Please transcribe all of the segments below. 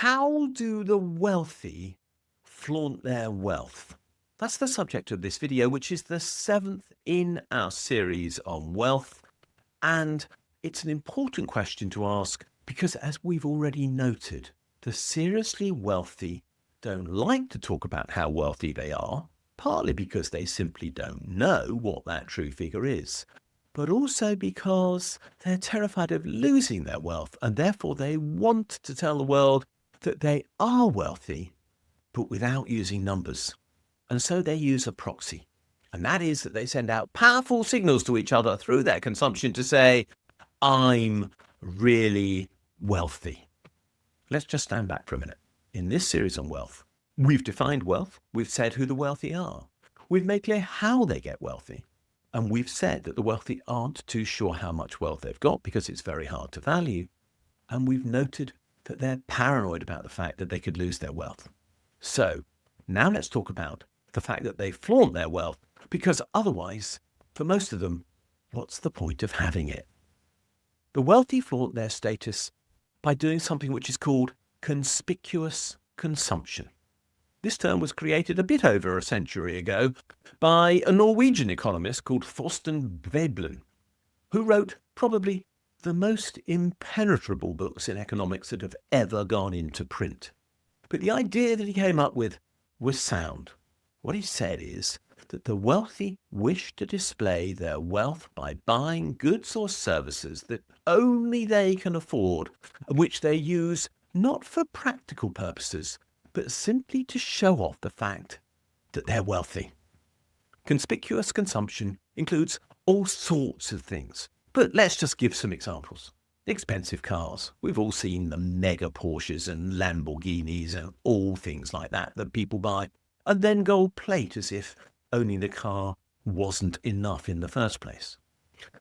How do the wealthy flaunt their wealth? That's the subject of this video, which is the 7th in our series on wealth. And it's an important question to ask because, as we've already noted, the seriously wealthy don't like to talk about how wealthy they are, partly because they simply don't know what that true figure is, but also because they're terrified of losing their wealth, and therefore they want to tell the world that they are wealthy, but without using numbers. And so they use a proxy. And that is that they send out powerful signals to each other through their consumption to say, I'm really wealthy. Let's just stand back for a minute. In this series on wealth, we've defined wealth. We've said who the wealthy are. We've made clear how they get wealthy. And we've said that the wealthy aren't too sure how much wealth they've got because it's very hard to value. And we've noted that they're paranoid about the fact that they could lose their wealth. So now let's talk about the fact that they flaunt their wealth, because otherwise, for most of them, what's the point of having it? The wealthy flaunt their status by doing something which is called conspicuous consumption. This term was created a bit over a century ago by a Norwegian economist called Thorsten Veblen, who wrote probably the most impenetrable books in economics that have ever gone into print. But the idea that he came up with was sound. What he said is that the wealthy wish to display their wealth by buying goods or services that only they can afford, and which they use not for practical purposes, but simply to show off the fact that they're wealthy. Conspicuous consumption includes all sorts of things, but let's just give some examples. Expensive cars. We've all seen the mega Porsches and Lamborghinis and all things like that people buy, and then gold plate as if owning the car wasn't enough in the first place.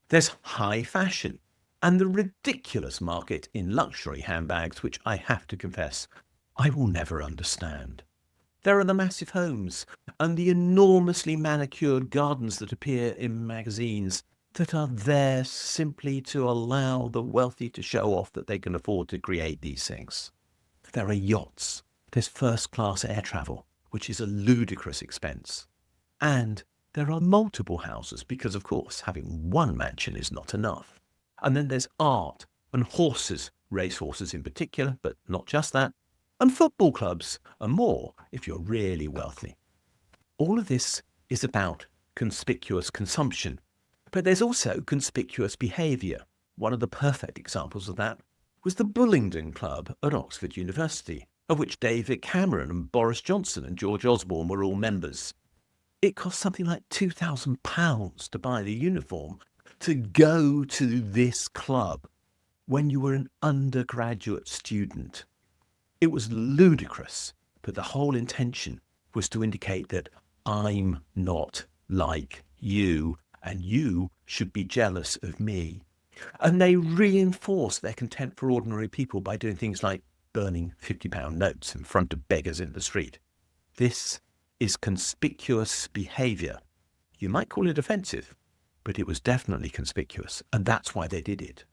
There's high fashion and the ridiculous market in luxury handbags, which I have to confess, I will never understand. There are the massive homes and the enormously manicured gardens that appear in magazines that are there simply to allow the wealthy to show off that they can afford to create these things. There are yachts. There's first-class air travel, which is a ludicrous expense. And there are multiple houses because, of course, having one mansion is not enough. And then there's art and horses, racehorses in particular, but not just that, and football clubs and more if you're really wealthy. All of this is about conspicuous consumption. But there's also conspicuous behaviour. One of the perfect examples of that was the Bullingdon Club at Oxford University, of which David Cameron and Boris Johnson and George Osborne were all members. It cost something like £2,000 to buy the uniform to go to this club when you were an undergraduate student. It was ludicrous, but the whole intention was to indicate that I'm not like you, and you should be jealous of me. And they reinforce their contempt for ordinary people by doing things like burning £50 notes in front of beggars in the street. This is conspicuous behaviour. You might call it offensive, but it was definitely conspicuous, and that's why they did it.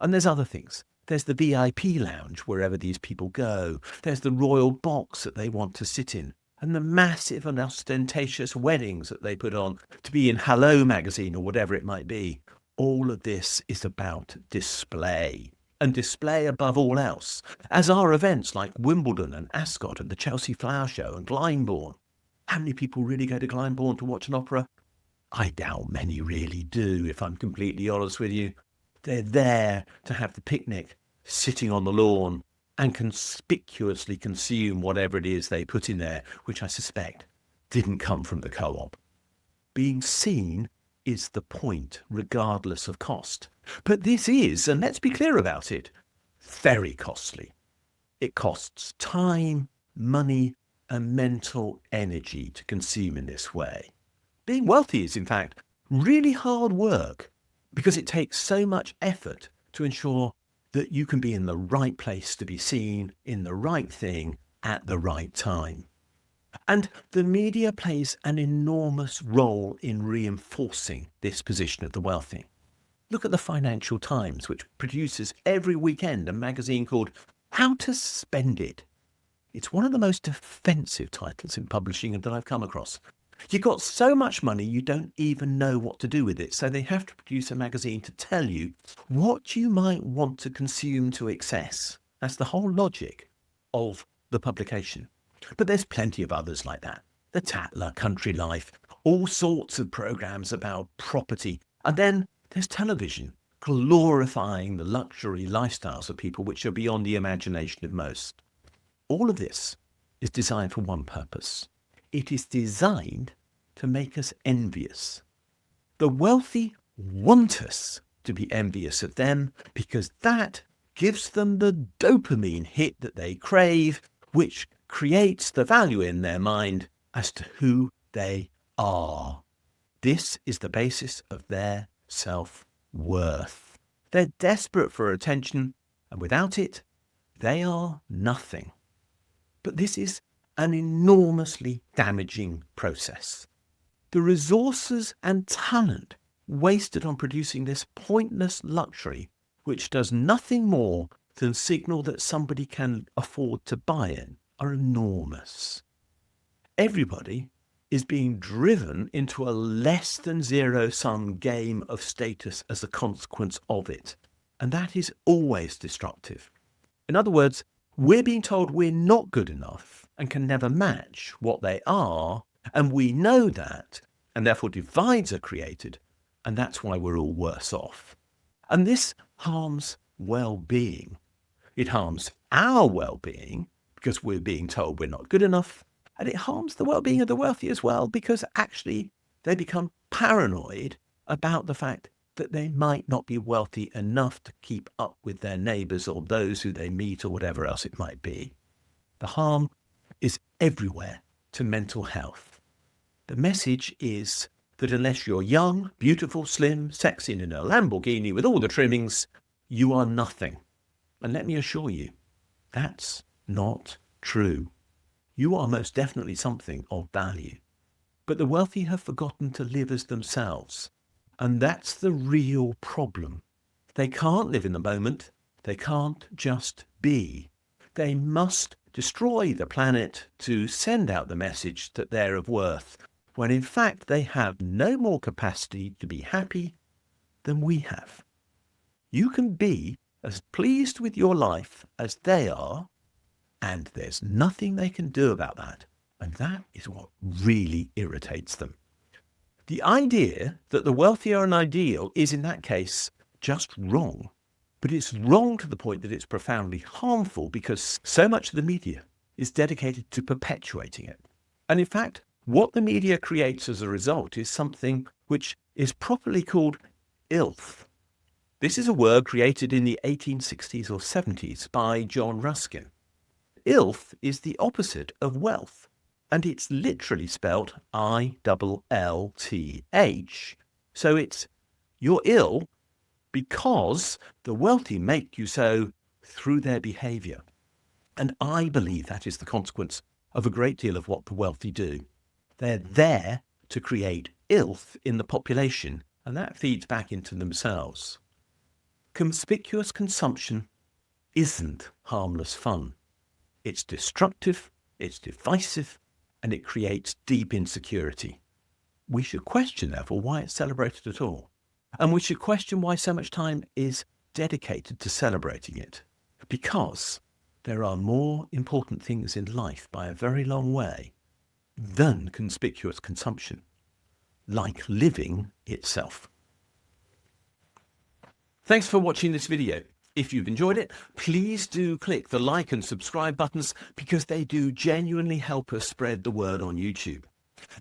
And there's other things. There's the VIP lounge wherever these people go. There's the royal box that they want to sit in, and the massive and ostentatious weddings that they put on to be in Hello magazine or whatever it might be. All of this is about display, and display above all else, as are events like Wimbledon and Ascot and the Chelsea Flower Show and Glyndebourne. How many people really go to Glyndebourne to watch an opera? I doubt many really do, if I'm completely honest with you. They're there to have the picnic, sitting on the lawn, and conspicuously consume whatever it is they put in there, which I suspect didn't come from the co-op. Being seen is the point, regardless of cost. But this is, and let's be clear about it, very costly. It costs time, money, and mental energy to consume in this way. Being wealthy is, in fact, really hard work because it takes so much effort to ensure that you can be in the right place to be seen in the right thing at the right time. And the media plays an enormous role in reinforcing this position of the wealthy. Look at the Financial Times, which produces every weekend a magazine called How to Spend It. It's one of the most offensive titles in publishing that I've come across. You've got so much money you don't even know what to do with it, so they have to produce a magazine to tell you what you might want to consume to excess. That's the whole logic of the publication. But there's plenty of others like that. The Tatler, Country Life, all sorts of programs about property. And then there's television, glorifying the luxury lifestyles of people which are beyond the imagination of most. All of this is designed for one purpose. It is designed to make us envious. The wealthy want us to be envious of them because that gives them the dopamine hit that they crave, which creates the value in their mind as to who they are. This is the basis of their self-worth. They're desperate for attention, and without it, they are nothing. But this is an enormously damaging process. The resources and talent wasted on producing this pointless luxury, which does nothing more than signal that somebody can afford to buy it, are enormous. Everybody is being driven into a less than zero-sum game of status as a consequence of it, and that is always destructive. In other words, we're being told we're not good enough and can never match what they are, and we know that, and therefore divides are created, and that's why we're all worse off. And this harms well-being. It harms our well-being because we're being told we're not good enough, and it harms the well-being of the wealthy as well because actually they become paranoid about the fact that they might not be wealthy enough to keep up with their neighbours or those who they meet or whatever else it might be. The harm is everywhere to mental health. The message is that unless you're young, beautiful, slim, sexy and in a Lamborghini with all the trimmings, you are nothing. And let me assure you, that's not true. You are most definitely something of value. But the wealthy have forgotten to live as themselves. And that's the real problem. They can't live in the moment. They can't just be. They must destroy the planet to send out the message that they're of worth, when in fact they have no more capacity to be happy than we have. You can be as pleased with your life as they are, and there's nothing they can do about that. And that is what really irritates them. The idea that the wealthy are an ideal is in that case just wrong. But it's wrong to the point that it's profoundly harmful because so much of the media is dedicated to perpetuating it. And in fact, what the media creates as a result is something which is properly called ilth. This is a word created in the 1860s or 70s by John Ruskin. Ilth is the opposite of wealth. And it's literally spelt I-double-L-T-H. So it's you're ill because the wealthy make you so through their behaviour. And I believe that is the consequence of a great deal of what the wealthy do. They're there to create ilth in the population, and that feeds back into themselves. Conspicuous consumption isn't harmless fun. It's destructive, it's divisive, and it creates deep insecurity. We should question, therefore, why it's celebrated at all. And we should question why so much time is dedicated to celebrating it. Because there are more important things in life by a very long way than conspicuous consumption, like living itself. Thanks for watching this video. If you've enjoyed it, please do click the like and subscribe buttons because they do genuinely help us spread the word on YouTube.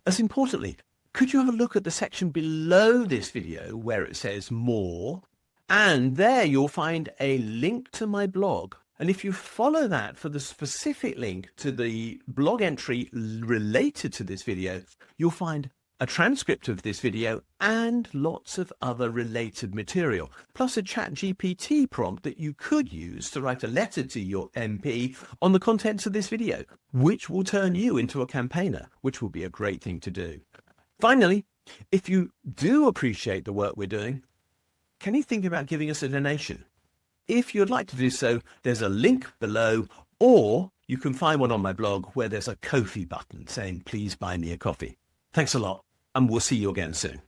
As importantly, could you have a look at the section below this video where it says more, and there you'll find a link to my blog. And if you follow that for the specific link to the blog entry related to this video, you'll find a transcript of this video and lots of other related material, plus a ChatGPT prompt that you could use to write a letter to your MP on the contents of this video, which will turn you into a campaigner, which will be a great thing to do. Finally, if you do appreciate the work we're doing, can you think about giving us a donation? If you'd like to do so, there's a link below, or you can find one on my blog where there's a Ko-fi button saying, please buy me a coffee. Thanks a lot, and we'll see you again soon.